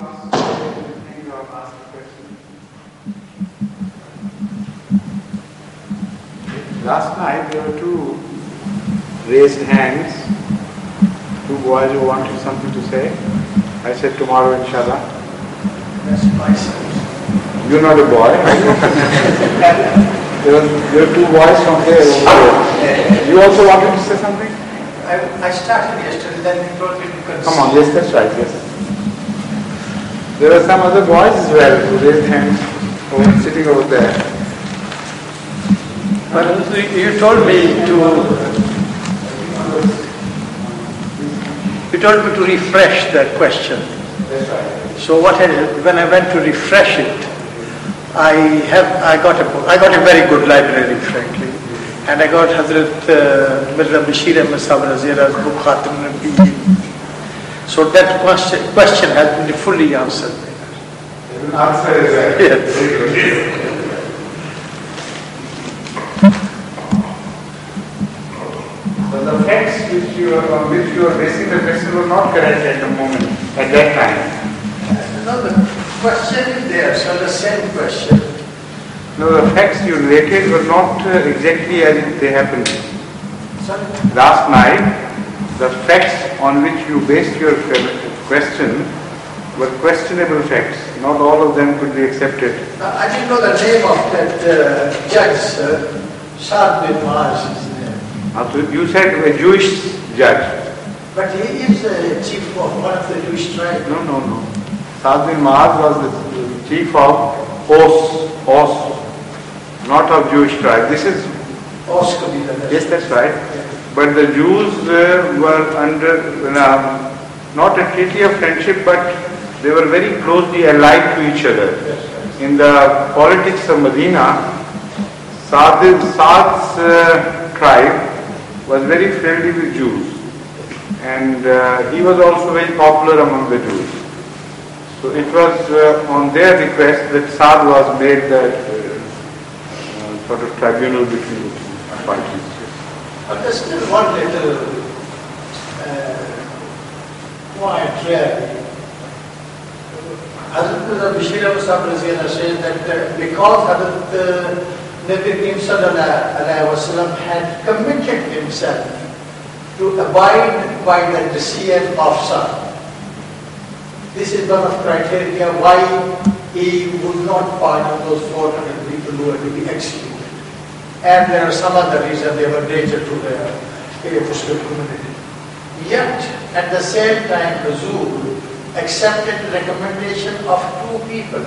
ask a question. Last night there were two raised hands, two boys who wanted something to say. I said tomorrow, inshallah. That's myself. You're not a boy. There were two boys from there over there. You also wanted to say something? I started yesterday, then you told me to consider. Come on, yes, that's right, yes. There were some other boys as well who raised hands sitting over there. But you told me to refresh that question. That's right. So when I went to refresh it, I got a very good library, frankly, and I got Hazrat Mirza Bashir Ahmad Sahib Razira's book Khatam Nabiyyin. So that question has been fully answered. Answer is right. Yes. So the facts on which you are basing the question were not correct at the moment, at that time. No, the question is there, so the same question. No, the facts you related were not exactly as they happened. Sorry? Last night, the facts on which you based your question were questionable facts. Not all of them could be accepted. I didn't know the name of that judge, sir. Saad bin Maaz is his name. You said a Jewish judge. But he is the chief of one of the Jewish tribes. No. Saad bin Maaz was the chief of Os, not of Jewish tribe. This is... Os Kabila. Yes, that's right. Yeah. But the Jews were under not a treaty of friendship, but they were very closely allied to each other. Yes. In the politics of Medina, Saad's tribe was very friendly with Jews, and he was also very popular among the Jews. So it was on their request that Saad was made the sort of tribunal between the two parties. But there's still one little point really. Hazrat Bashir Ahmad Sahib Raziyallah says that because Hazrat Nabi Karim Sallallahu Alaihi Wasallam had committed himself to abide by the decision of Saad. This is one of criteria why he would not pardon those 400 people who were to be executed. And there are some other reasons they were danger to the Muslim community. Yet, at the same time, Rasul accepted the recommendation of two people,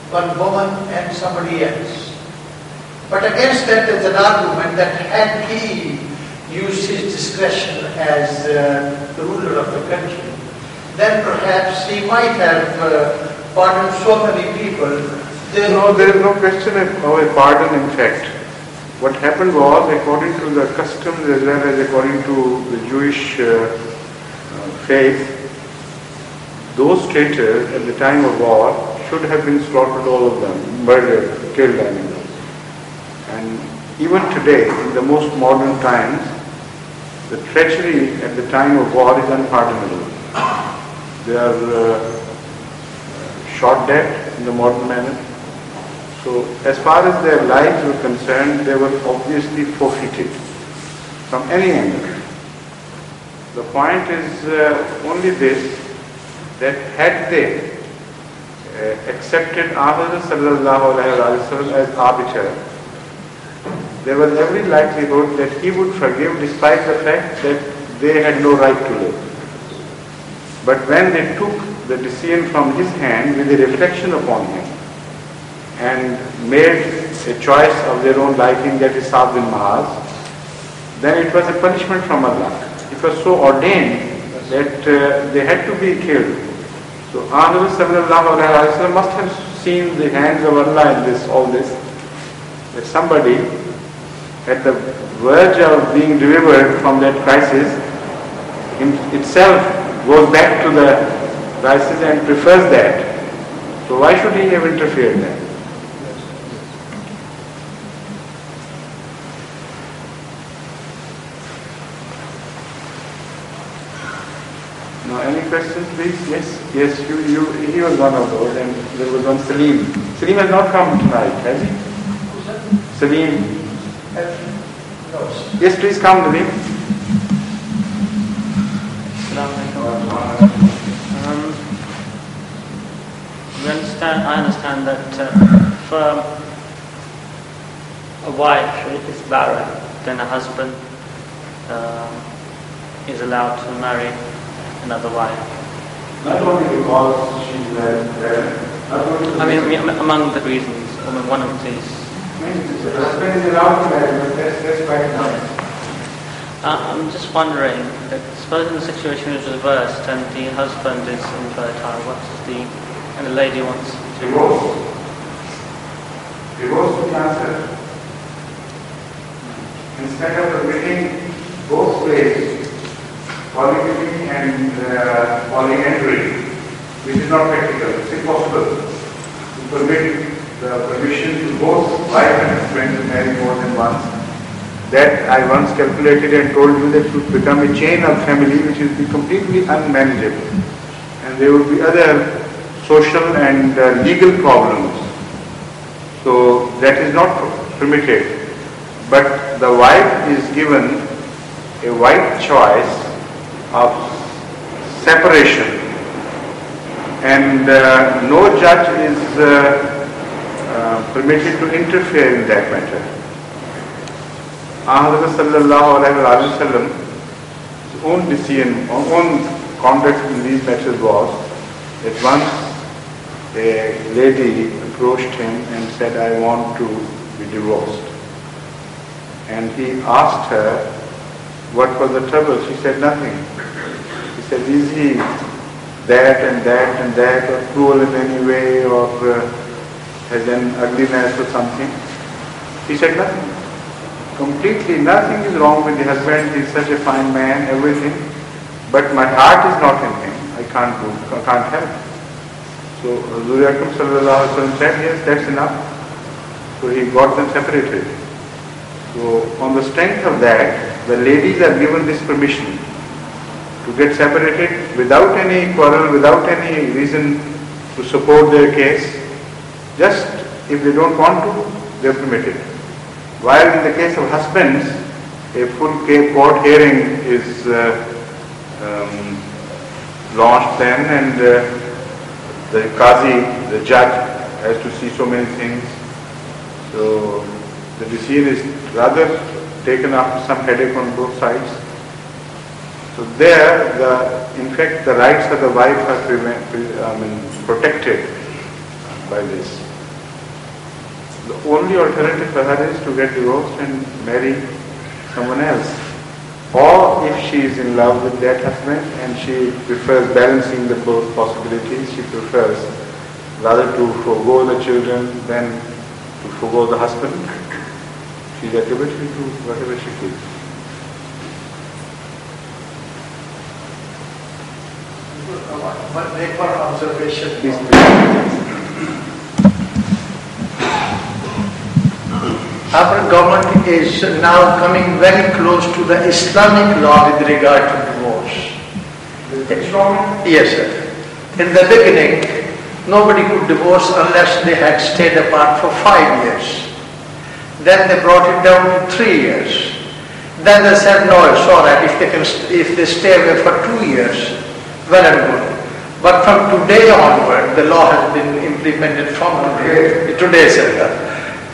one woman and somebody else. But against that, there's an argument that had he used his discretion as the ruler of the country, then perhaps he might have pardoned so many people. No, there is no question of a pardon in fact. What happened was, according to the customs as well as according to the Jewish faith, those traitors at the time of war should have been slaughtered, all of them, murdered, killed animals. And even today, in the most modern times, the treachery at the time of war is unpardonable. They are shot dead in the modern manner. So as far as their lives were concerned, they were obviously forfeited from any angle. The point is only this, that had they accepted Ahmad sallallahu alayhi wa sallam as arbiter, there was every likelihood that he would forgive despite the fact that they had no right to live. But when they took the decision from his hand with a reflection upon him and made a choice of their own liking, that is Saad bin Maaz, then it was a punishment from Allah. It was so ordained that they had to be killed. So Ahmad sallallahu alayhi wa sallam must have seen the hands of Allah in all this, that somebody at the verge of being delivered from that crisis itself goes back to the crisis and prefers that. So why should he have interfered then? Now, any questions? questions, please? Yes, yes. He was one of those, and there was one Salim. Salim has not come tonight, has he? Who's that? Salim. No. Yes, please come, Salim. I understand that if a wife is barren, then a husband is allowed to marry another wife. Not only because she's barren, I mean, among the reasons, one of these. The husband is allowed to marry, but that's quite nice. I'm just wondering, that suppose the situation is reversed and the husband is infertile, and the lady wants to... Divorce to cancer. Instead of permitting both ways, polygamy and polyandry, which is not practical, it's impossible to permit the permission to both wife and husband to marry more than once. That I once calculated and told you that it would become a chain of family which would be completely unmanageable. And there would be other social and legal problems. So that is not permitted. But the wife is given a wide choice of separation. And no judge is permitted to interfere in that matter. Hazrat sallallahu alaihi wasallam's own decision, own conduct in these matters was that once a lady approached him and said, I want to be divorced. And he asked her, what was the trouble? She said, nothing. He said, is he that and that and that, or cruel in any way, or has an ugliness or something? He said, nothing. Completely nothing is wrong with the husband. He is such a fine man, everything. But my heart is not in him. I can't help. So Huzur Akram sallallahu alaihi wasallam said, yes, that's enough. So he got them separated. So on the strength of that, the ladies are given this permission to get separated without any quarrel, without any reason to support their case. Just if they don't want to, they are permitted. While in the case of husbands, a full court hearing is launched then, and the Qazi, the judge, has to see so many things. So the decision is rather taken after some headache on both sides. So there, in fact, the rights of the wife are protected by this. The only alternative for her is to get divorced and marry someone else. Or if she is in love with that husband and she prefers balancing the both possibilities, she prefers rather to forego the children than to forego the husband. She is at liberty to do whatever she feels. One observation. Please. Our government is now coming very close to the Islamic law with regard to divorce. Yes, sir. In the beginning, nobody could divorce unless they had stayed apart for 5 years. Then they brought it down to 3 years. Then they said, no, it's all right. If they stay away for 2 years, well and good. But from today onward, the law has been implemented from today, sir.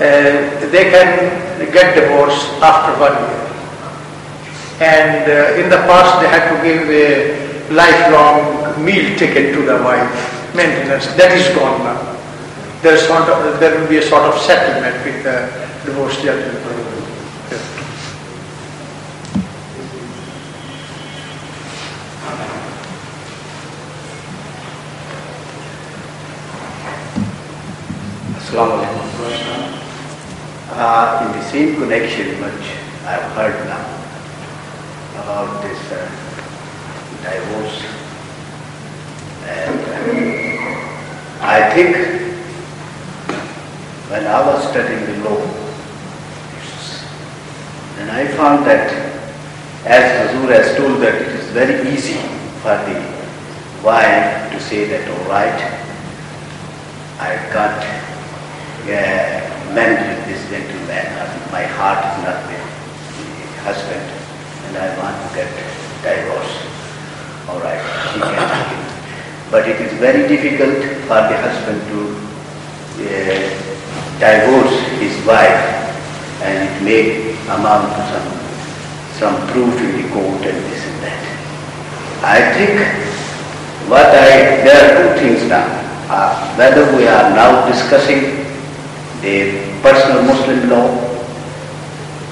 They can get divorced after 1 year. And in the past they had to give a lifelong meal ticket to the wife, maintenance. That is gone now. There will be a sort of settlement with the divorced gentleman. Assalamu alaikum. In the same connection which I have heard now about this divorce, and I think when I was studying the law, then I found that, as Hazur has told, that it is very easy for the wife to say that, all right, I can't marry with this gentleman. My heart is not with the husband, and I want to get divorce. All right, she can take it. But it is very difficult for the husband to divorce his wife, and it may amount to some proof in the court and this and that. I think there are two things now. Whether we are now discussing the personal Muslim law,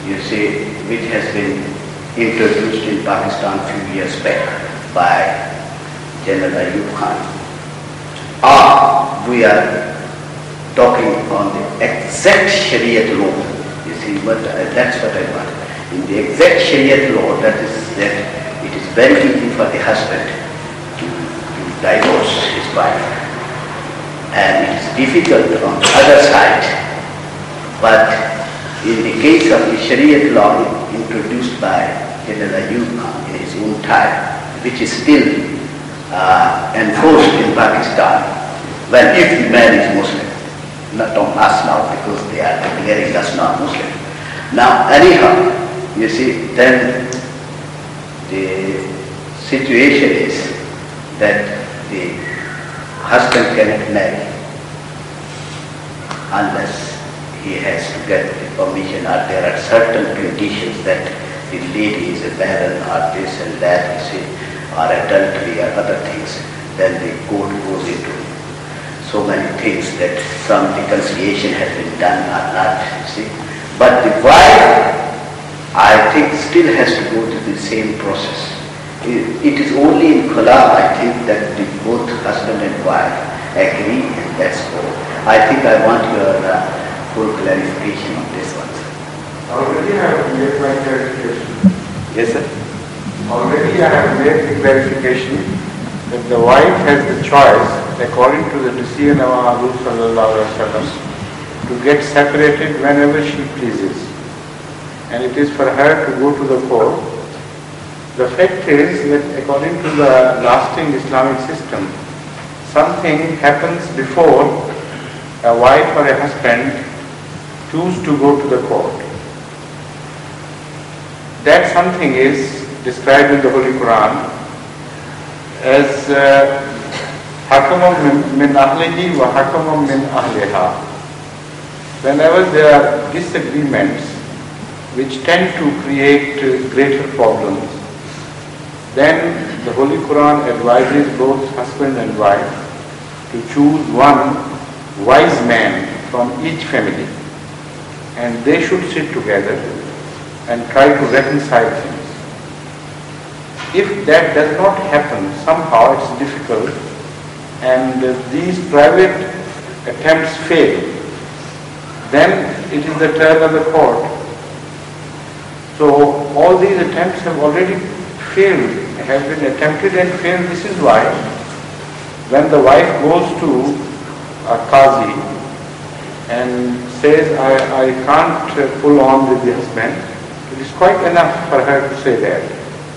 you see, which has been introduced in Pakistan a few years back by General Ayub Khan, or we are talking on the exact Shariat law. You see, that's what I want. In the exact Shariat law, that it is very easy for the husband to divorce his wife, and it is difficult on the other side. But in the case of the Shariat law introduced by General Ayub Khan in his own time, which is still enforced in Pakistan, well, if the man is Muslim, not on us now because they are declaring us not Muslim. Now, anyhow, you see, then the situation is that the husband cannot marry unless he has to get the permission, or there are certain conditions that the lady is a barren or this and that, you see, or adultery or other things. Then the court goes into so many things that some reconciliation has been done or not, you see. But the wife, I think, still has to go through the same process. It is only in Khula, I think, that both husband and wife agree, and that's all. I think I want your full clarification on this one. Already I have made my clarification. Yes, sir? Already I have made the clarification that the wife has the choice, according to the decision of our Rasul Sallallahu Alaihi Wasallam, to get separated whenever she pleases. And it is for her to go to the court. The fact is that according to the lasting Islamic system, something happens before a wife or a husband choose to go to the court. That something is described in the Holy Quran as hakamam min ahlihi wa hakamam min ahliha. Whenever there are disagreements which tend to create greater problems, then the Holy Quran advises both husband and wife to choose one wise man from each family, and they should sit together and try to reconcile things. If that does not happen, somehow it's difficult, and these private attempts fail, then it is the turn of the court. So all these attempts have already failed, have been attempted and failed. This is why when the wife goes to a qazi and says, I can't pull on with the husband, it is quite enough for her to say that,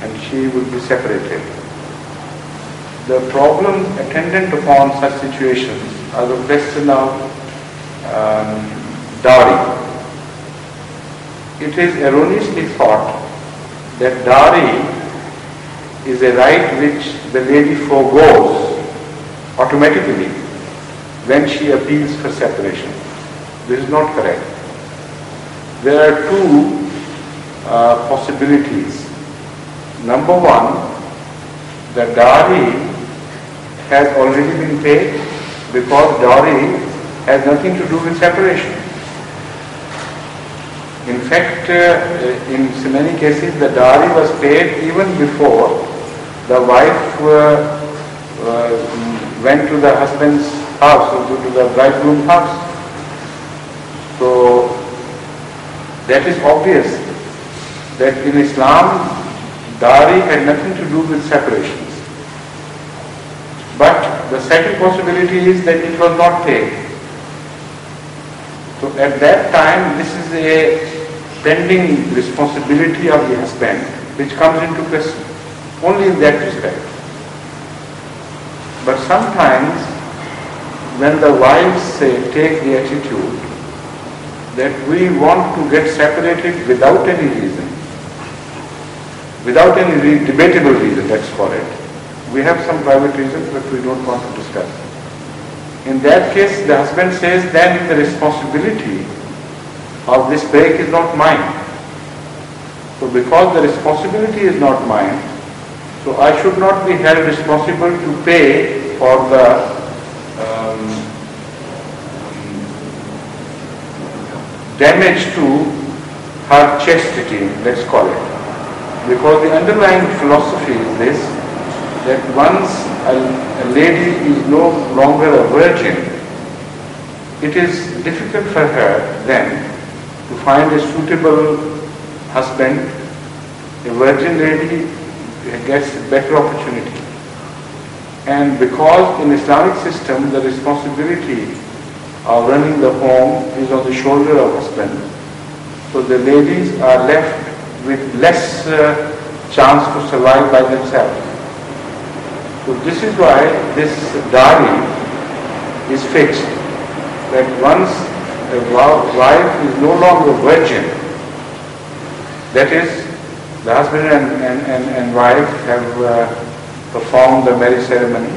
and she will be separated. The problem attendant upon such situations are the question of dowry. It is erroneously thought that dowry is a right which the lady forgoes automatically when she appeals for separation. This is not correct. There are two possibilities. Number one, the dowry has already been paid because dowry has nothing to do with separation. In fact, in so many cases, the dowry was paid even before the wife went to the husband's house, or to the bridegroom's house. So that is obvious that in Islam, dowry had nothing to do with separations. But the second possibility is that it was not paid. So at that time, this is a pending responsibility of the husband which comes into question, only in that respect. But sometimes when the wives say, take the attitude that we want to get separated without any reason, without any debatable reason, let's call it. We have some private reasons, but we don't want to discuss. In that case, the husband says, then the responsibility of this break is not mine. So because the responsibility is not mine, so I should not be held responsible to pay for the damage to her chastity, let's call it. Because the underlying philosophy is this, that once a lady is no longer a virgin, it is difficult for her then to find a suitable husband. A virgin lady gets a better opportunity. And because in Islamic system the responsibility of running the home is on the shoulder of husband, so the ladies are left with less chance to survive by themselves. So this is why this dowry is fixed, that once a wife is no longer virgin, that is, the husband and wife have performed the marriage ceremony,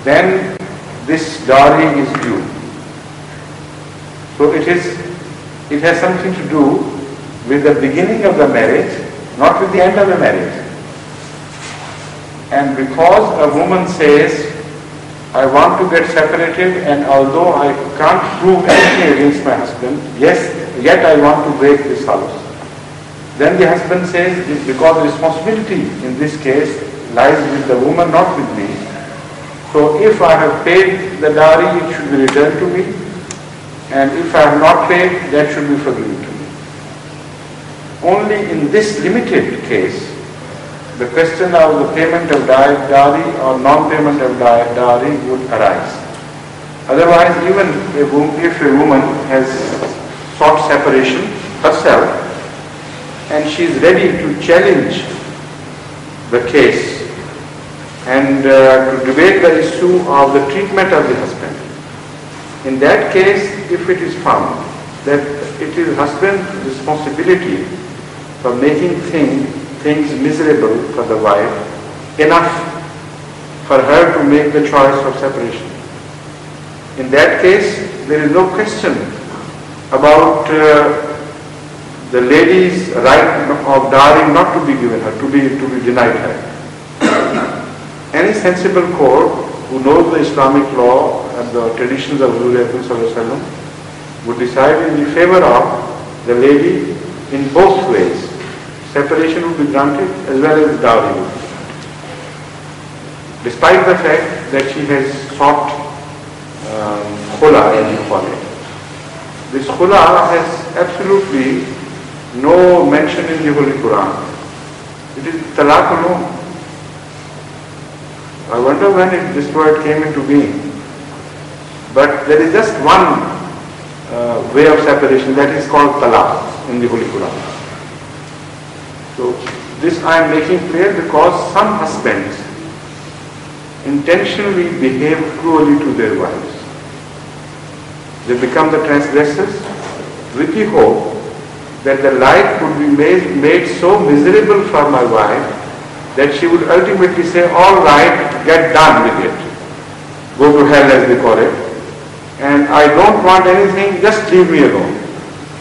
then this dowry is due. So it has something to do with the beginning of the marriage, not with the end of the marriage. And because a woman says, I want to get separated, and although I can't prove anything against my husband, yet I want to break this house. Then the husband says, because the responsibility in this case lies with the woman, not with me. So if I have paid the dowry, it should be returned to me. And if I have not paid, that should be forgiven to me. Only in this limited case, the question of the payment of dowry or non-payment of dowry would arise. Otherwise, even if a woman has sought separation herself and she is ready to challenge the case and to debate the issue of the treatment of the husband, in that case, if it is found that it is husband's responsibility for making things miserable for the wife, enough for her to make the choice of separation. In that case, there is no question about the lady's right of dowry not to be given her, to be denied her. Any sensible court who knows the Islamic law and the traditions of Rasulullah would decide in the favor of the lady in both ways. Separation would be granted as well as dowry would be granted. Despite the fact that she has sought khula, as you call it. This khula has absolutely no mention in the Holy Quran. It is talaq alone. I wonder when this word came into being. But there is just one way of separation, that is called talaq in the Holy Quran. So this I am making clear because some husbands intentionally behave cruelly to their wives. They become the transgressors with the hope that the life would be made so miserable for my wife that she would ultimately say, all right, get done with it. Go to hell, as they call it. And I don't want anything, just leave me alone.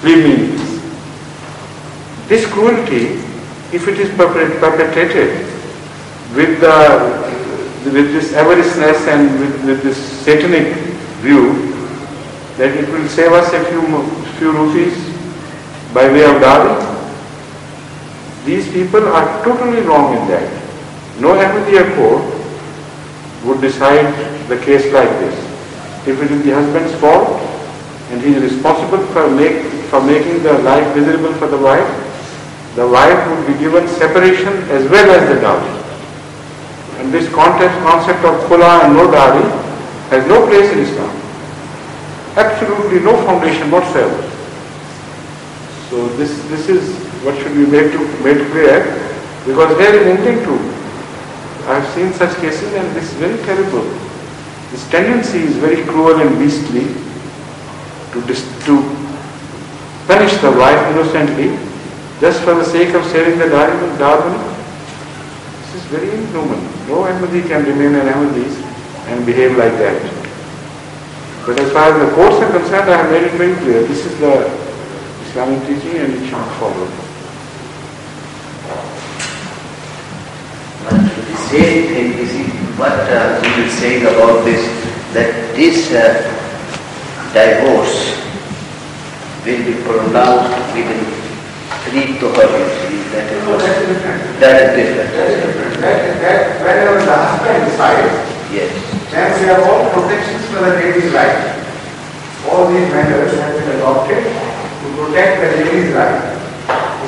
Leave me in peace. This cruelty, if it is perpetrated with this avariceness and with this satanic view that it will save us a few rupees by way of dowry, these people are totally wrong in that. No Ahmadiyya court would decide the case like this. If it is the husband's fault and he is responsible for making the life miserable for the wife would be given separation as well as the dowry. And this concept of khula and no dowry has no place in Islam. Absolutely no foundation whatsoever. So this is what should be made clear, because here in Indian too, I have seen such cases, and this is very terrible. This tendency is very cruel and beastly to punish the wife innocently just for the sake of saving the dowry. This is very inhuman. No Ahmadi can remain an Ahmadi and behave like that. But as far as the courts are concerned, I have made it very clear. This is the Islamic teaching and it should be followed. But the same thing, you see, what we will say about this, that this divorce will be pronounced within 3 to her, you see, that is different. That Whenever the husband decides, Yes. then there are all protections for the lady's right. All these measures have been adopted to protect the lady's right.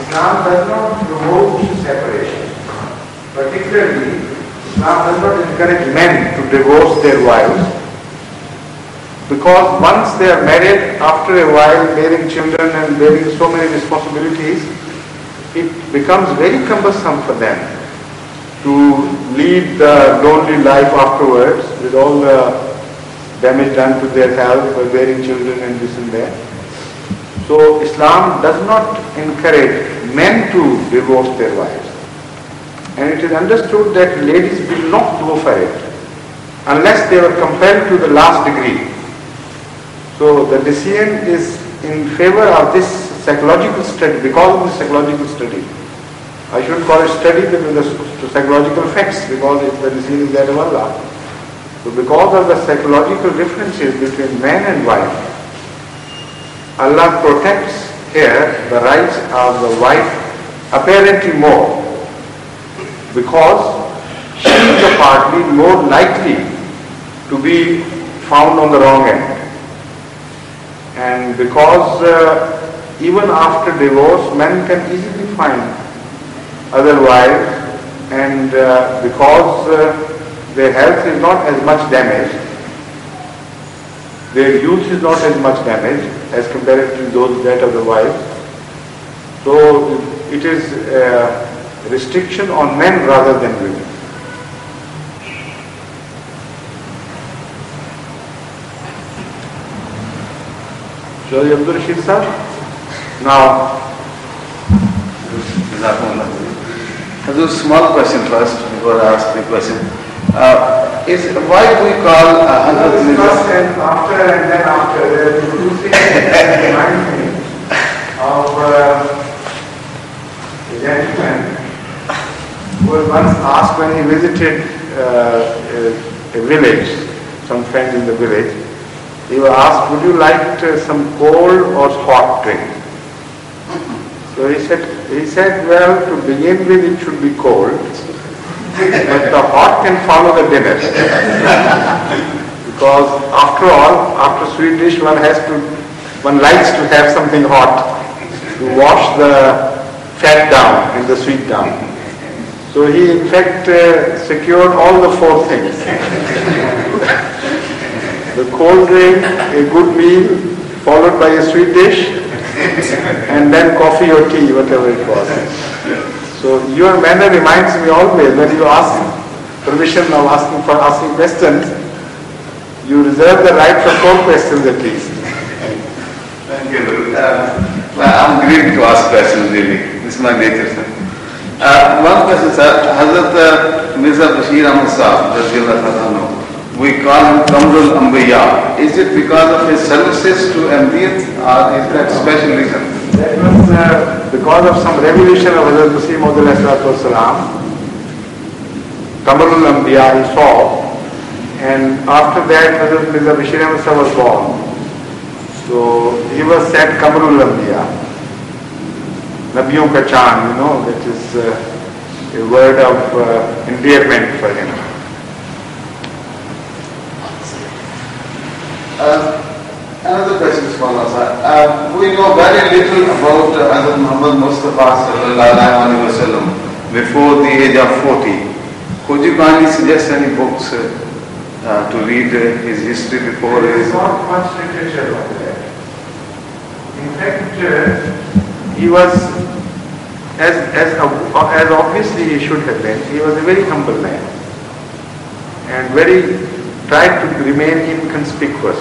Islam does not promote separation. Particularly, Islam does not encourage men to divorce their wives, because once they are married, after a while bearing children and bearing so many responsibilities, it becomes very cumbersome for them to lead the lonely life afterwards with all the damage done to their health by bearing children and this and that. So Islam does not encourage men to divorce their wives. And it is understood that ladies will not go for it unless they were compelled to the last degree. So the decision is in favor of this psychological study, because of the psychological study. I shouldn't call it study, but the psychological facts, because the decision is that of Allah. So because of the psychological differences between man and wife, Allah protects here the rights of the wife apparently more, because she is the party more likely to be found on the wrong end. And because even after divorce, men can easily find other wives, and because their health is not as much damaged, their youth is not as much damaged as compared to that of the wives. So it is a restriction on men rather than women. Shall Abdul Rashid sir? Now, I'll do a small question first before I ask the question. Why do we call Hazrat first and after and then after, there are two things that remind me of a gentleman who was once asked when he visited a village, some friends in the village. He was asked, would you like some cold or hot drink? So he said, well, to begin with it should be cold, but the hot can follow the dinner. Because after all, after sweet dish one likes to have something hot to wash the fat down and the sweet down. So he in fact secured all the 4 things. The cold drink, a good meal, followed by a sweet dish, and then coffee or tea, whatever it was. So your manner reminds me always, when you ask permission of asking questions, you reserve the right for 4 questions at least. Thank you. I'm greedy to ask questions, really. This is my nature, sir. One question, sir. Hazrat Mirza Bashir Ahmad Sahib, we call him Kamrul Ambiya. Is it because of his services to Ahmadiyyat, or is that special reason? That was because of some revelation of Hazrat Masih Maud Salam. Kamrul Ambiya he saw, and after that Hazrat Mirza Bashir Ahmad Sahib was born. So he was said Kamrul Ambiya, Nabiyon ka Chand, that is a word of endearment for him. Another question is follows. We know very little about Hazrat Muhammad Mustafa sallallahu alaihi wasallam before the age of 40. Could you kindly suggest any books to read his history before There is his... not much literature on that. In fact, he was, as obviously he should have been, he was a very humble man. and tried to remain inconspicuous.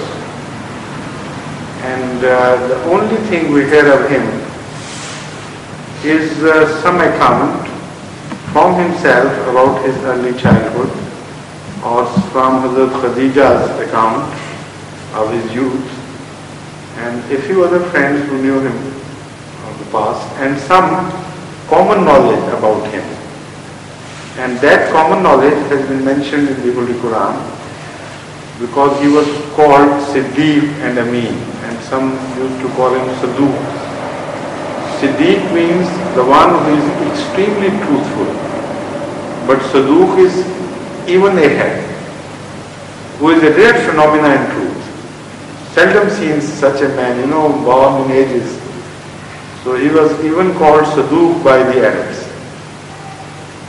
And the only thing we hear of him is some account from himself about his early childhood, or from Hazrat Khadija's account of his youth, and a few other friends who knew him of the past, and some common knowledge about him. And that common knowledge has been mentioned in the Holy Quran, because he was called Siddiq and Amin, and some used to call him Saduq. Siddiq means the one who is extremely truthful, but Saduq is even ahead, who is a rare phenomenon in truth. Seldom seen such a man, born in ages. So he was even called Saduq by the Arabs.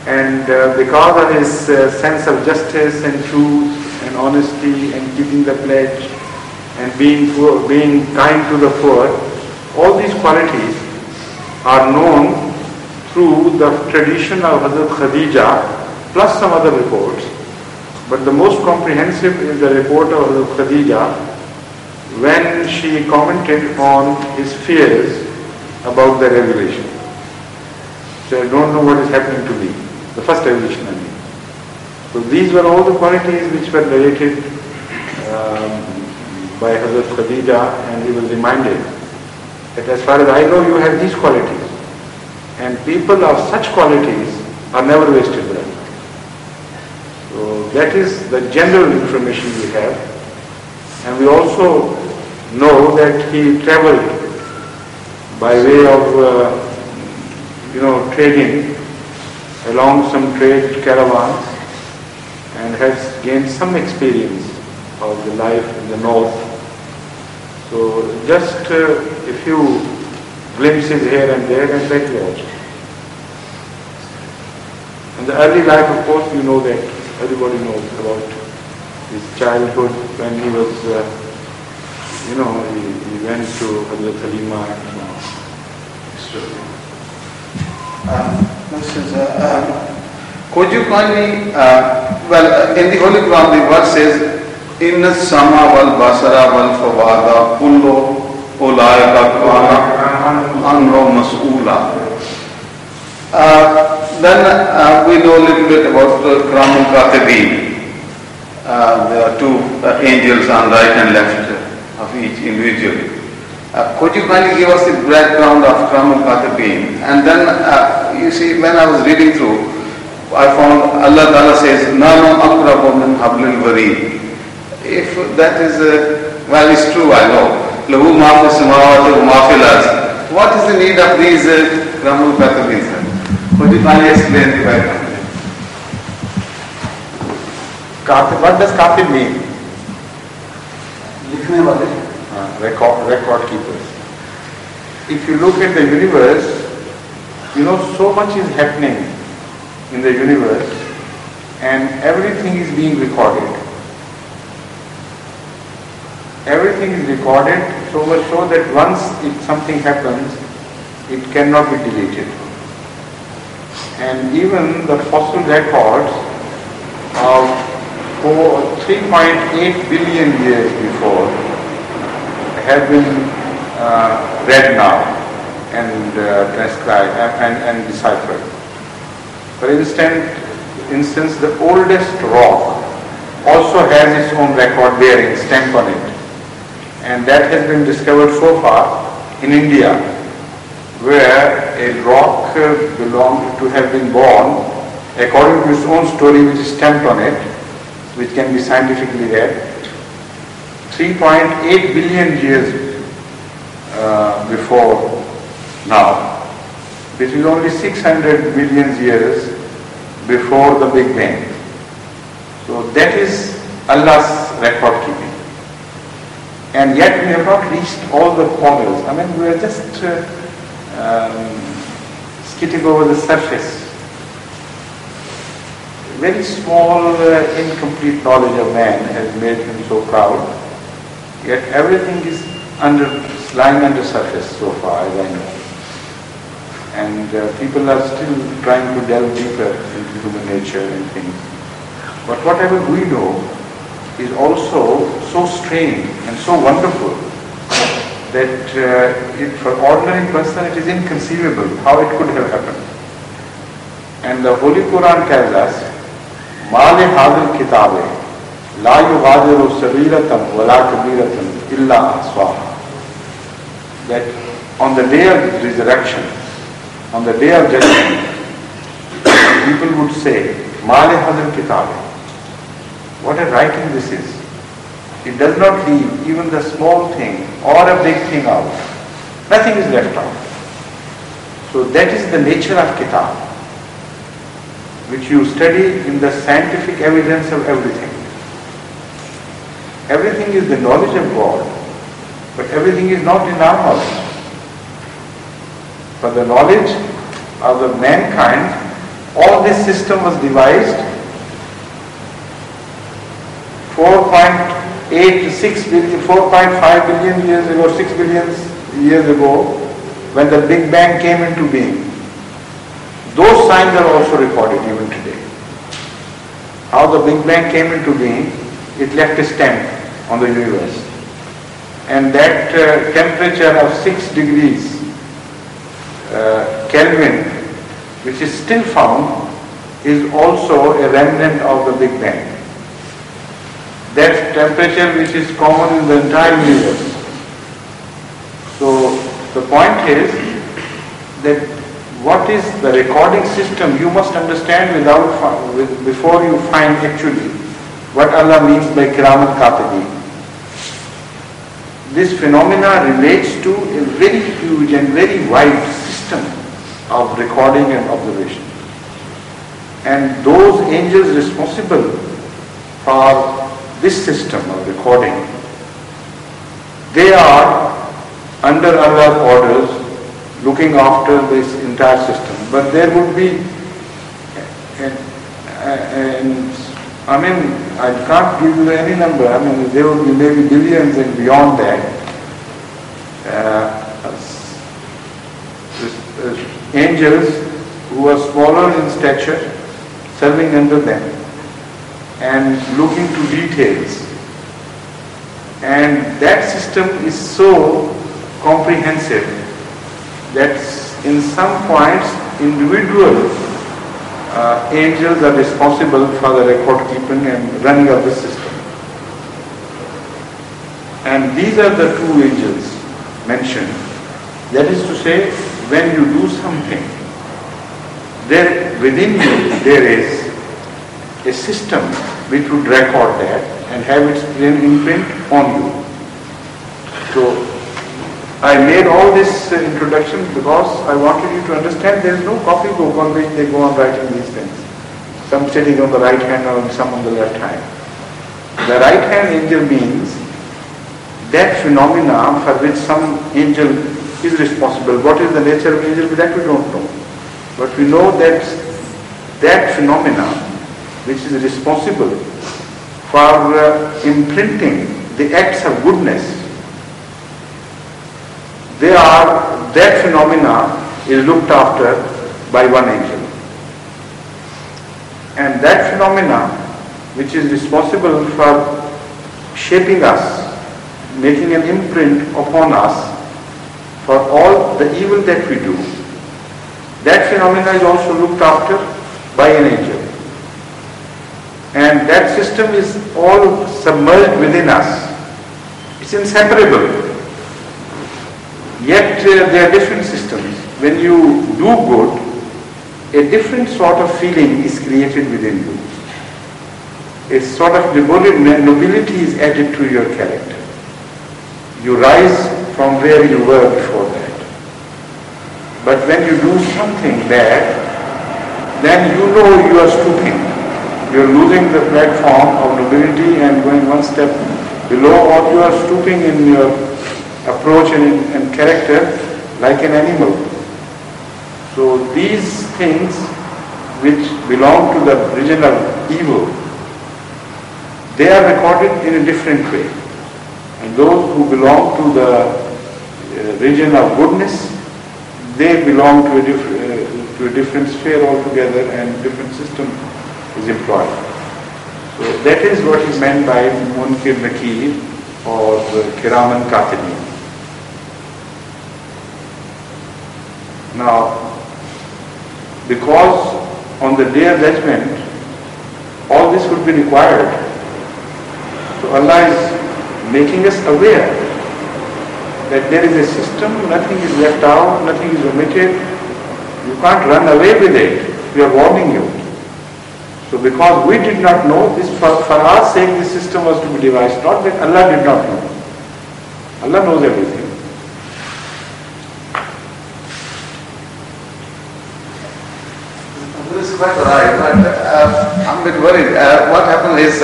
And because of his sense of justice and truth and honesty and keeping the pledge and being kind to the poor, all these qualities are known through the tradition of Hazrat Khadija plus some other reports. But the most comprehensive is the report of Hazrat Khadija when she commented on his fears about the revelation. So I don't know what is happening to me. The first revelation, I mean. So these were all the qualities which were narrated by Hazrat Khadija, and he was reminded that as far as I know, you have these qualities. And people of such qualities are never wasted breath. So that is the general information we have. And we also know that he traveled by way of, trading along some trade caravans, and has gained some experience of the life in the north. So just a few glimpses here and there, and that was. And the early life, of course, you know that everybody knows about his childhood when he was, he went to Hazrat Halima and could you kindly, in the Holy Quran, the verse says, Inna sama wal basara wal fawada kullu ulaika kana anro mas'ula. Then we know a little bit about Kiramul Katibin. There are two angels on right and left of each individual. Could you kindly give us the background of Kiramul Katibin? And then, you see, when I was reading through, I found Allah Ta'ala says, Nanu akrabu min hablil warid. If that is, it's true, I know. Lahu ma fi samawati wa ma fil ard. What is the need of these Kiramul Katibin, sir? Could you kindly explain the background? What does Katib mean? लिखने वाले. Record keepers. If you look at the universe, so much is happening in the universe, and everything is being recorded. Everything is recorded, so much so that once something happens, it cannot be deleted. And even the fossil records of 3.8 billion years before have been read now and transcribed and deciphered. For instance, the oldest rock also has its own record bearing stamp on it, and that has been discovered so far in India, where a rock belonged to have been born according to its own story, which is stamped on it, which can be scientifically read, 3.8 billion years before now, which is only 600 million years before the Big Bang. So that is Allah's record keeping. And yet we have not reached all the corners. I mean, we are just skipping over the surface. Very small, incomplete knowledge of man has made him so proud. Yet everything is lying under surface so far, as I know. And people are still trying to delve deeper into human nature and things. But whatever we know is also so strange and so wonderful that for ordinary person it is inconceivable how it could have happened. And the Holy Quran tells us, "Ma li hadhil kitabe la yughadiru saghiratan wa la kabiratan illa ahsaha." That on the day of resurrection, on the day of judgment, people would say, "Ma li hadhil kitabe." What a writing this is. It does not leave even the small thing or a big thing out. Nothing is left out. So that is the nature of kitab, which you study in the scientific evidence of everything. Everything is the knowledge of God, but everything is not in our knowledge. For the knowledge of the mankind, all this system was devised 4.5 billion years ago, 6 billion years ago, when the Big Bang came into being. Those signs are also recorded even today. How the Big Bang came into being, it left a stamp on the universe. And that temperature of 6 degrees Kelvin, which is still found, is also a remnant of the Big Bang. That temperature which is common in the entire universe. So the point is that what is the recording system you must understand before you find actually what Allah means by Kiraman Katibin. This phenomena relates to a very huge and very wide system of recording and observation. And those angels responsible for this system of recording, they are under Allah's orders looking after this entire system. But there would be, I can't give you any number, there would be maybe billions and beyond that. Angels who are smaller in stature, serving under them and looking to details. And that system is so comprehensive that in some points individual angels are responsible for the record keeping and running of the system. And these are the two angels mentioned. That is to say, when you do something, there within you there is a system which would record that and have its imprint on you. So I made all this introduction because I wanted you to understand there is no copybook on which they go on writing these things. Some sitting on the right hand and some on the left hand. The right hand angel means that phenomena for which some angel is responsible. What is the nature of angel? That we don't know. But we know that that phenomena which is responsible for imprinting the acts of goodness, that phenomena is looked after by one angel. And that phenomena which is responsible for shaping us, making an imprint upon us for all the evil that we do, that phenomena is also looked after by an angel. And that system is all submerged within us. It's inseparable. Yet there are different systems. When you do good, a different sort of feeling is created within you. A sort of nobility is added to your character. You rise from where you were before that. But when you do something bad, then you know you are stooping. You are losing the platform of nobility and going one step below, or you are stooping in your approach and character like an animal. So these things which belong to the region of evil, they are recorded in a different way. And those who belong to the region of goodness, they belong to a different sphere altogether, and different system is employed. So that is what is meant by Munkir Nakir or Kiraman Katibin. Now, because on the day of judgment, all this would be required. So Allah is making us aware that there is a system, nothing is left out, nothing is omitted. You can't run away with it. We are warning you. So because we did not know, this for our sake this system was to be devised, not that Allah did not know. Allah knows everything. This is quite right, but I'm a bit worried. What happens is,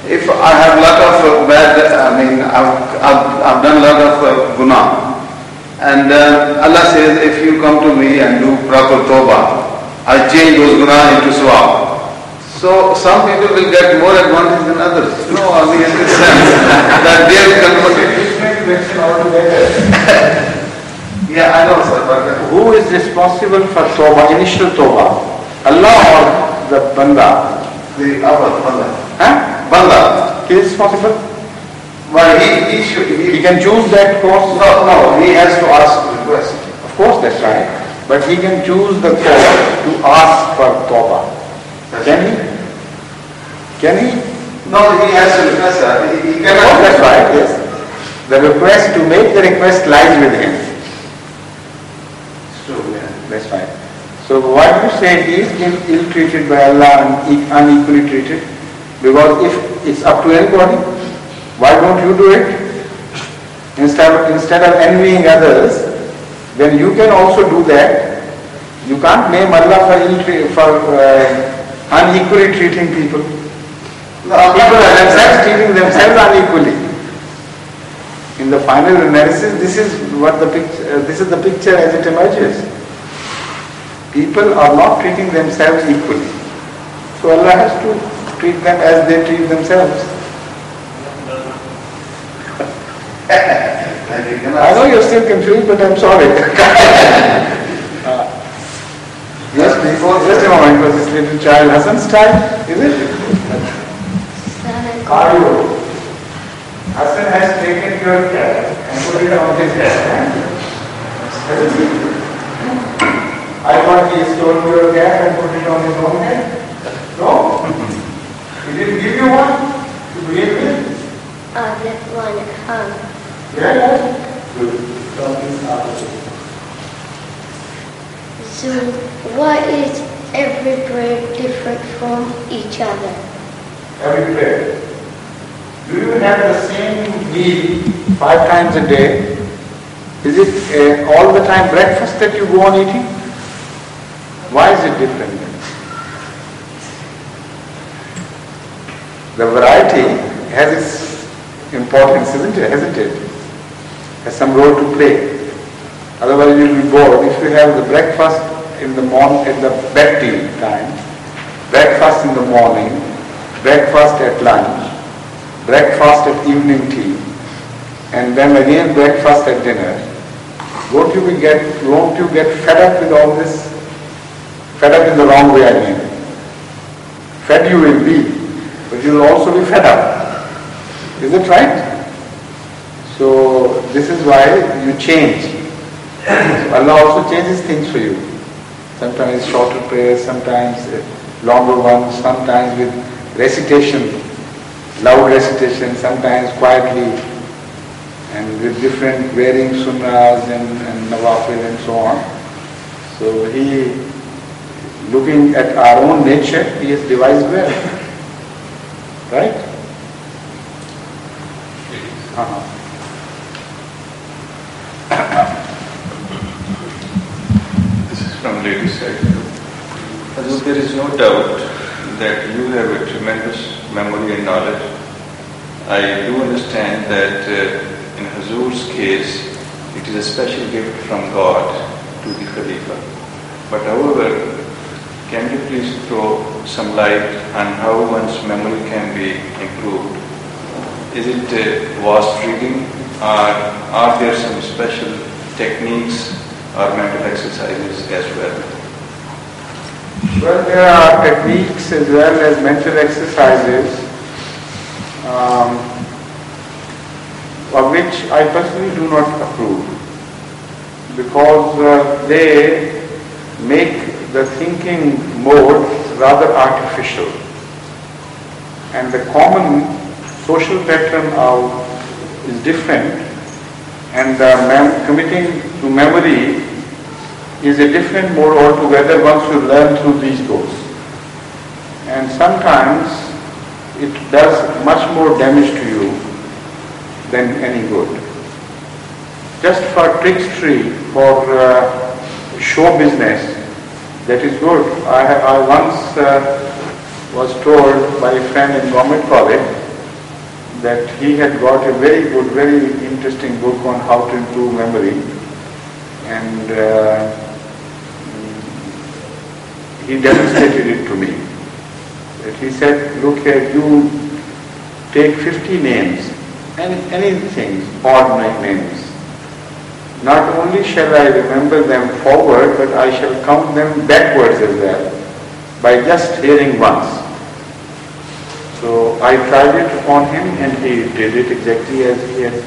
if I have a lot of I've done a lot of guna, and Allah says, if you come to me and do proper tawbah, I'll change those guna into swab. So some people will get more advantage than others. No, I mean in this sense that they are converted. Yeah, I know, sir. But who is responsible for tawbah, initial tawbah? Allah or the banda? the Banda. Huh? Banda. He is responsible? Well, he can choose that course? No, he has to ask to request. Of course, that's right. But he can choose the course to ask for tawbah. Can he? Can he? No, he has to request that. He Of cannot. course, that's right, yes. The request, to make the request lies with him. It's true, yeah. That's right. So why do you say he is being ill-treated by Allah and unequally treated? Because if it's up to anybody, why don't you do it? Instead of envying others, then you can also do that. You can't blame Allah for unequally treating people. No, People are themselves treating themselves unequally. In the final analysis, this is the picture as it emerges. People are not treating themselves equally. So Allah has to treat them as they treat themselves. I know you're still confused, but I'm sorry. Yes, please. Just a moment, was this little child Hassan's child? Is it? Are you? Hassan has taken your cat and put it on his head. Hasn't he? I thought he stole your cat and put it on his own head. No? He didn't give you one to begin with? I left one at home. Yeah. Good. So why is every bread different from each other? Every prayer. Do you have the same meal 5 times a day? Is it all the time breakfast that you go on eating? Why is it different? The variety has its importance, isn't it? Hasn't it? Has some role to play. Otherwise you'll be bored. If you have the breakfast in the morning at the bedtime time, breakfast in the morning, breakfast at lunch, breakfast at evening tea, and then again breakfast at dinner, won't you get fed up with all this? Fed up in the wrong way, I mean. Fed you will be, but you will also be fed up. Is it right? So this is why you change. So Allah also changes things for you. Sometimes shorter prayers, sometimes longer ones, sometimes with recitation, loud recitation, sometimes quietly, and with different varying sunnahs and nawafil and so on. So he, looking at our own nature, he has devised well. Right? This is from ladies' side. As there is no doubt that you have a tremendous memory and knowledge. I do understand that in Hazur's case, it is a special gift from God to the Khalifa. But however, can you please throw some light on how one's memory can be improved? Is it vast reading, or are there some special techniques or mental exercises as well? Well, there are techniques as well as mental exercises of which I personally do not approve, because they make the thinking mode rather artificial, and the common social pattern is different, and committing to memory is a different mode altogether once you learn through these books. And sometimes it does much more damage to you than any good. Just for trickstery, for show business, that is good. I once was told by a friend in government college that he had got a very good, very interesting book on how to improve memory, and he demonstrated it to me. That he said, look here, you take 50 names, anything, odd names. Not only shall I remember them forward, but I shall count them backwards as well, by just hearing once. So I tried it upon him, and he did it exactly as he had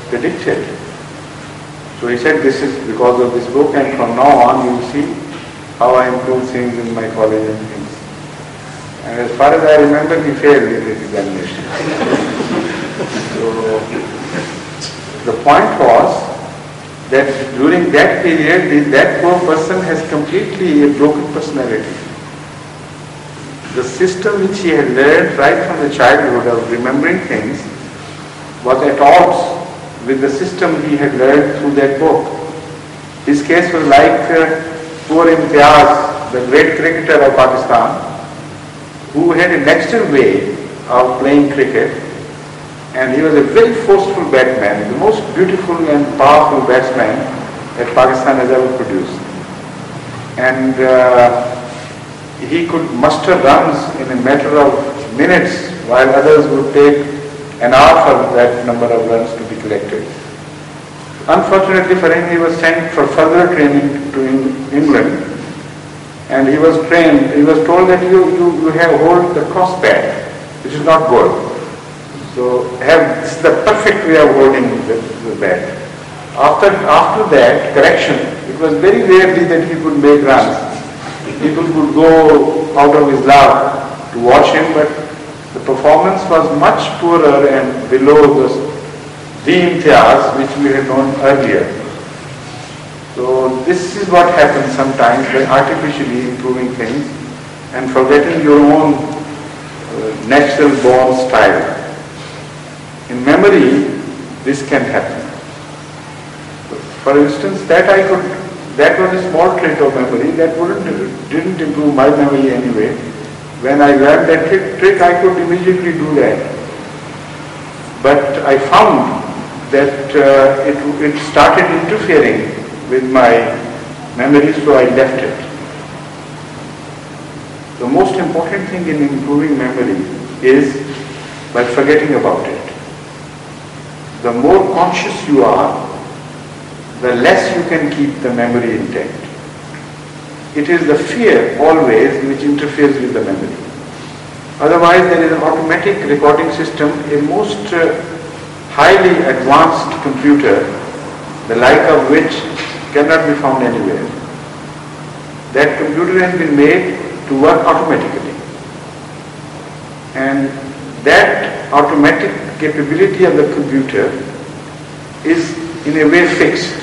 predicted. So he said, this is because of this book, and from now on you will see how I improve things in my college and things. And as far as I remember, he failed in his examination. So the point was that during that period, that poor person has completely a broken personality. The system which he had learned right from the childhood of remembering things was at odds with the system he had learned through that book. His case was like poor Imtiaz, the great cricketer of Pakistan, who had a natural way of playing cricket, and he was a very forceful batsman, the most beautiful and powerful batsman that Pakistan has ever produced. And he could muster runs in a matter of minutes, while others would take an hour for that number of runs to be collected. Unfortunately for him, he was sent for further training to England, and he was told that you have hold the cross bat, which is not good. So this is the perfect way of holding the bat. After that correction, it was very rarely that he could make runs. People would go out of his love to watch him, but the performance was much poorer and below the Imtiaz which we had known earlier. So this is what happens sometimes by artificially improving things and forgetting your own natural born style. In memory, this can happen. For instance, that was a small trait of memory that didn't improve my memory anyway. When I learned that trick, I could immediately do that. But I found that it started interfering with my memory, so I left it. The most important thing in improving memory is by forgetting about it. The more conscious you are, the less you can keep the memory intact. It is the fear always which interferes with the memory. Otherwise, there is an automatic recording system, a most highly advanced computer, the like of which cannot be found anywhere. That computer has been made to work automatically. And that automatic capability of the computer is in a way fixed.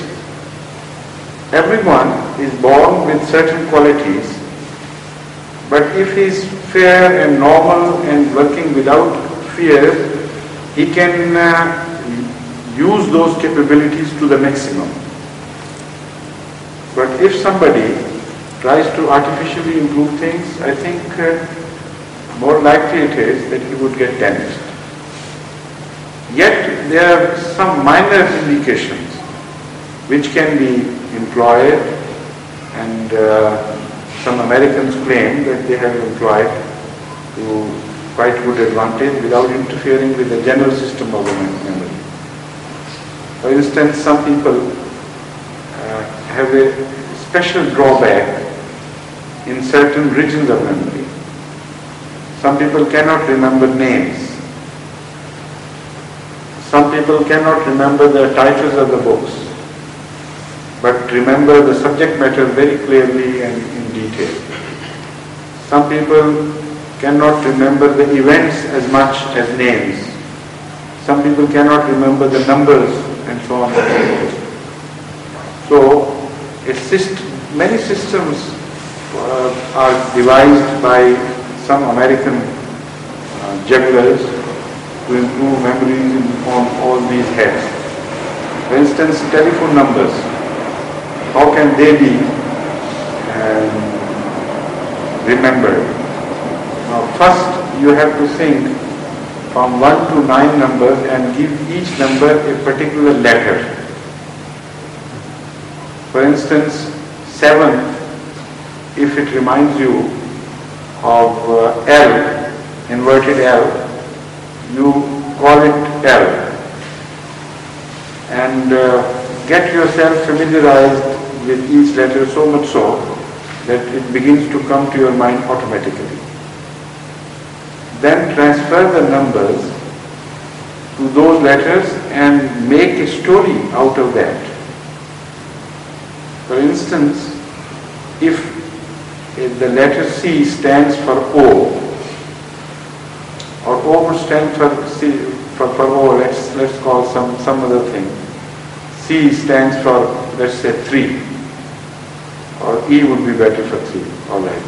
Everyone is born with certain qualities, but if he is fair and normal and working without fear, he can use those capabilities to the maximum. But if somebody tries to artificially improve things, I think more likely it is that he would get damaged. Yet there are some minor indications which can be employed, and some Americans claim that they have employed to quite good advantage without interfering with the general system of the memory. For instance, some people have a special drawback in certain regions of memory. Some people cannot remember names. Some people cannot remember the titles of the books, but remember the subject matter very clearly and in detail. Some people cannot remember the events as much as names. Some people cannot remember the numbers and so on and so forth. So, many systems are devised by some American jugglers to improve memories on all these heads. For instance, telephone numbers. How can they be remembered? Now, first you have to think from 1 to 9 numbers and give each number a particular letter. For instance, 7, if it reminds you of L, inverted L, you call it L. And get yourself familiarized with each letter so much so that it begins to come to your mind automatically. Then transfer the numbers to those letters and make a story out of that. For instance, if the letter C stands for O, or O would stand for C, for O, let's call some other thing. C stands for, let's say, 3, or E would be better for 3, all right.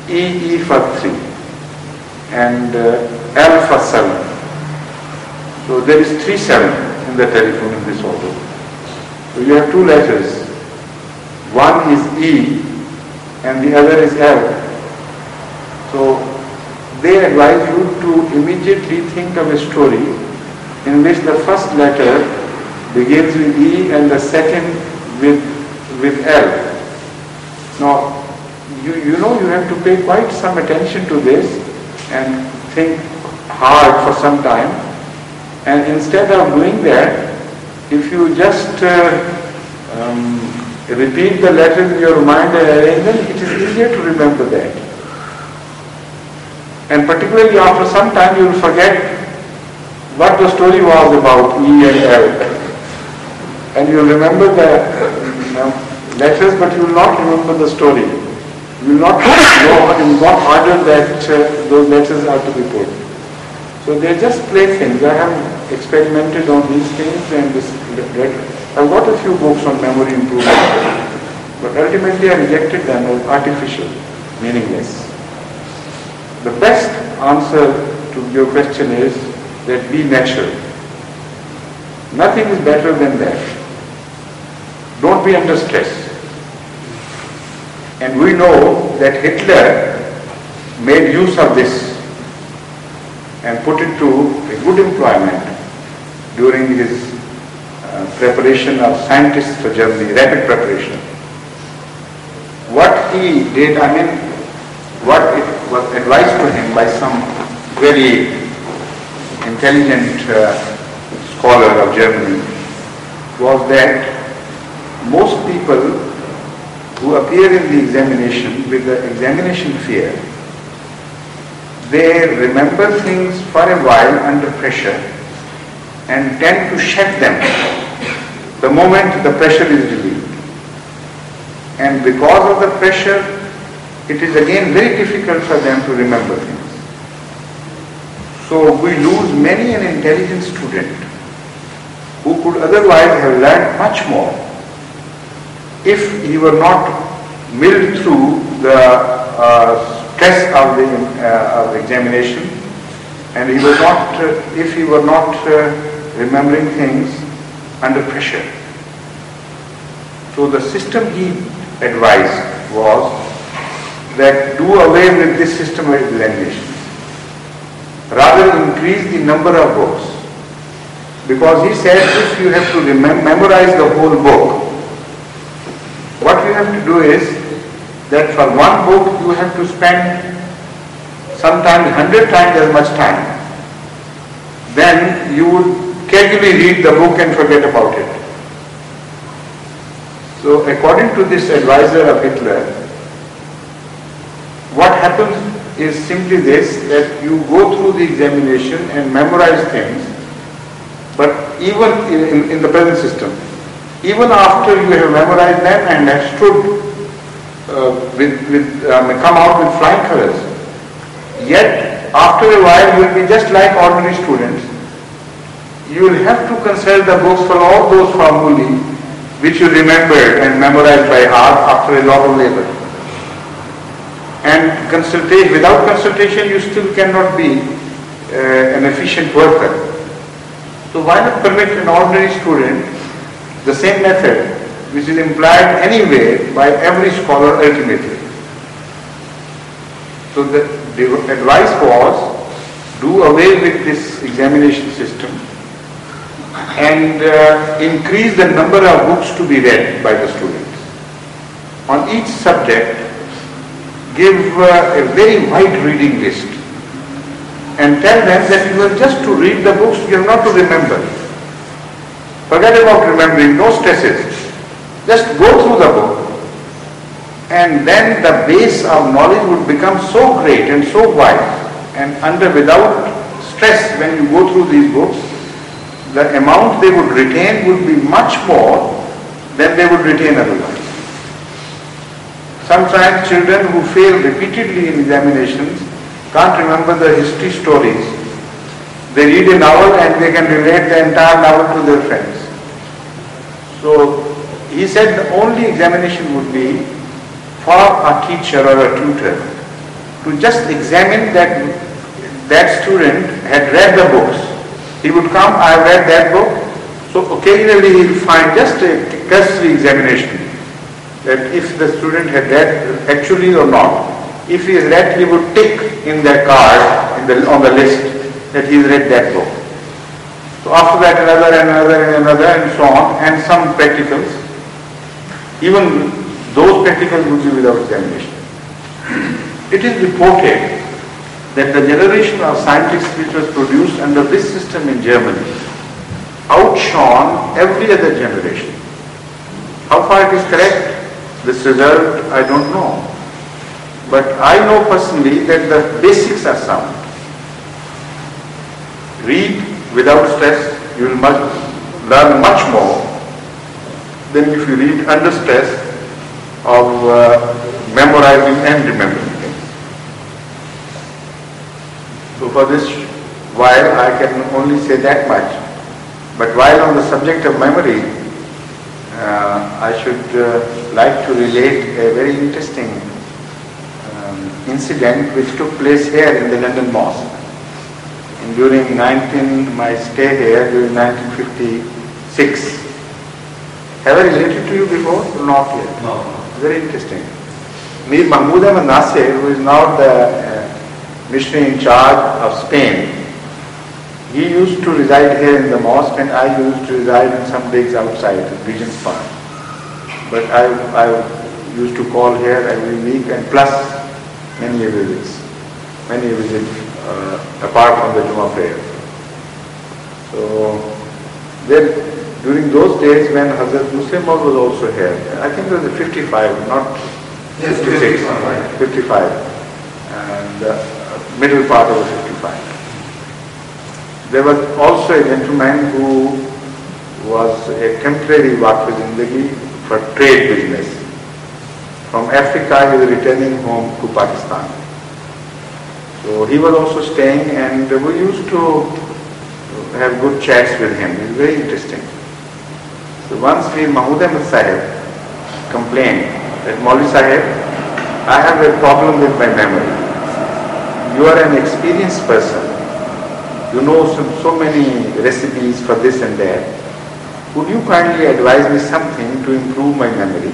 E for 3, and L for 7. So there is 3 7 in the telephone in this order. So you have 2 letters. One is E and the other is L. So they advise you to immediately think of a story in which the first letter begins with E and the second with L. Now, you know you have to pay quite some attention to this and think hard for some time. And instead of doing that, if you just repeat the letters in your mind and arrange them, it is easier to remember that. And particularly after some time you will forget what the story was about E and L. And you will remember the letters, but you will not remember the story. You will not know in what order that those letters are to be put. So they are just playthings. I have experimented on these things and I've got a few books on memory improvement, but ultimately I rejected them as artificial, meaningless. The best answer to your question is that be natural. Nothing is better than that. Don't be under stress. And we know that Hitler made use of this and put it to a good employment during his preparation of scientists for Germany, rapid preparation. What he did, what it was advised to him by some very intelligent scholar of Germany, was that most people who appear in the examination with the examination fear, they remember things for a while under pressure and tend to shed them the moment the pressure is relieved. And because of the pressure, it is again very difficult for them to remember things. So we lose many an intelligent student who could otherwise have learned much more if he were not milled through the stress of the examination, and if he were not remembering things under pressure. So the system he advised was that do away with this system of examinations. Rather increase the number of books. Because he said if you have to memorize the whole book, what you have to do is that for one book you have to spend sometimes 100 times as much time. Then you would casually read the book and forget about it. So according to this advisor of Hitler, what happens is simply this, that you go through the examination and memorize things, but even in the present system, even after you have memorized them and have stood come out with flying colors, yet after a while you will be just like ordinary students. You will have to consult the books for all those formulae which you remembered and memorized by heart after a lot of labor. And without consultation you still cannot be an efficient worker. So why not permit an ordinary student the same method which is implied anyway by every scholar ultimately? So the advice was, do away with this examination system and increase the number of books to be read by the students. On each subject, give a very wide reading list and tell them that you have just to read the books, you have not to remember. Forget about remembering, no stresses. Just go through the book, and then the base of knowledge would become so great and so wide, and without stress when you go through these books, the amount they would retain would be much more than they would retain otherwise. Sometimes children who fail repeatedly in examinations can't remember the history stories. They read a novel and they can relate the entire novel to their friends. So he said the only examination would be for a teacher or a tutor to just examine that student had read the books. He would come, I have read that book. So occasionally he will find just a cursory examination, that if the student had read actually or not. If he has read, he would tick in their card on the list that he has read that book. So after that another and so on, and some practicals. Even those practicals would be without examination. It is reported that the generation of scientists which was produced under this system in Germany outshone every other generation. How far it is correct, this result, I don't know. But I know personally that the basics are sound. Read without stress, you will learn much more than if you read under stress of memorizing and remembering things. So for this while I can only say that much. But while on the subject of memory, I should like to relate a very interesting incident which took place here in the London Mosque. And during my stay here during 1956. Have I related to you before or not yet? No. Very interesting. Mir Mahmoud Ahmad Nasir, who is now the missionary in charge of Spain, he used to reside here in the mosque and I used to reside in some digs outside, in Regent's Park. But I used to call here every week and plus many visits apart from the Jummah prayer. So during those days when Hazrat Muslim Maud was also here, I think it was 55, not 56, 55, and the middle part of the 55. There was also a gentleman who was a temporary Waqf Zindagi for trade business. From Africa he was returning home to Pakistan. So he was also staying and we used to have good chats with him. It was very interesting. So once Mir Mahmood Ahmad Sahib complained that Maulvi Sahib, I have a problem with my memory. You are an experienced person. You know so many recipes for this and that. Would you kindly advise me something to improve my memory?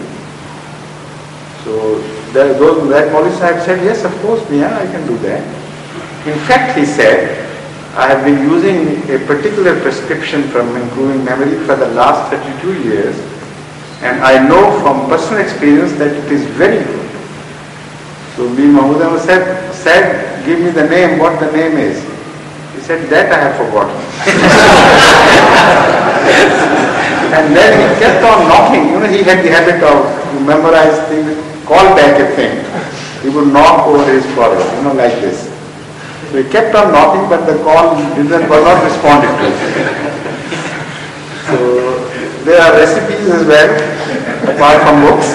So that Maulvi Sahib said, yes, of course, Mia, I can do that. In fact, he said, I have been using a particular prescription from improving memory for the last 32 years, and I know from personal experience that it is very good. So Mir Mahmood Ahmad said, give me the name, what the name is. He said, that I have forgotten. And then he kept on knocking. He had the habit of memorize things, call back a thing. he would knock over his forehead, like this. So he kept on knocking, but the call was not responded to. So there are recipes as well, apart from books.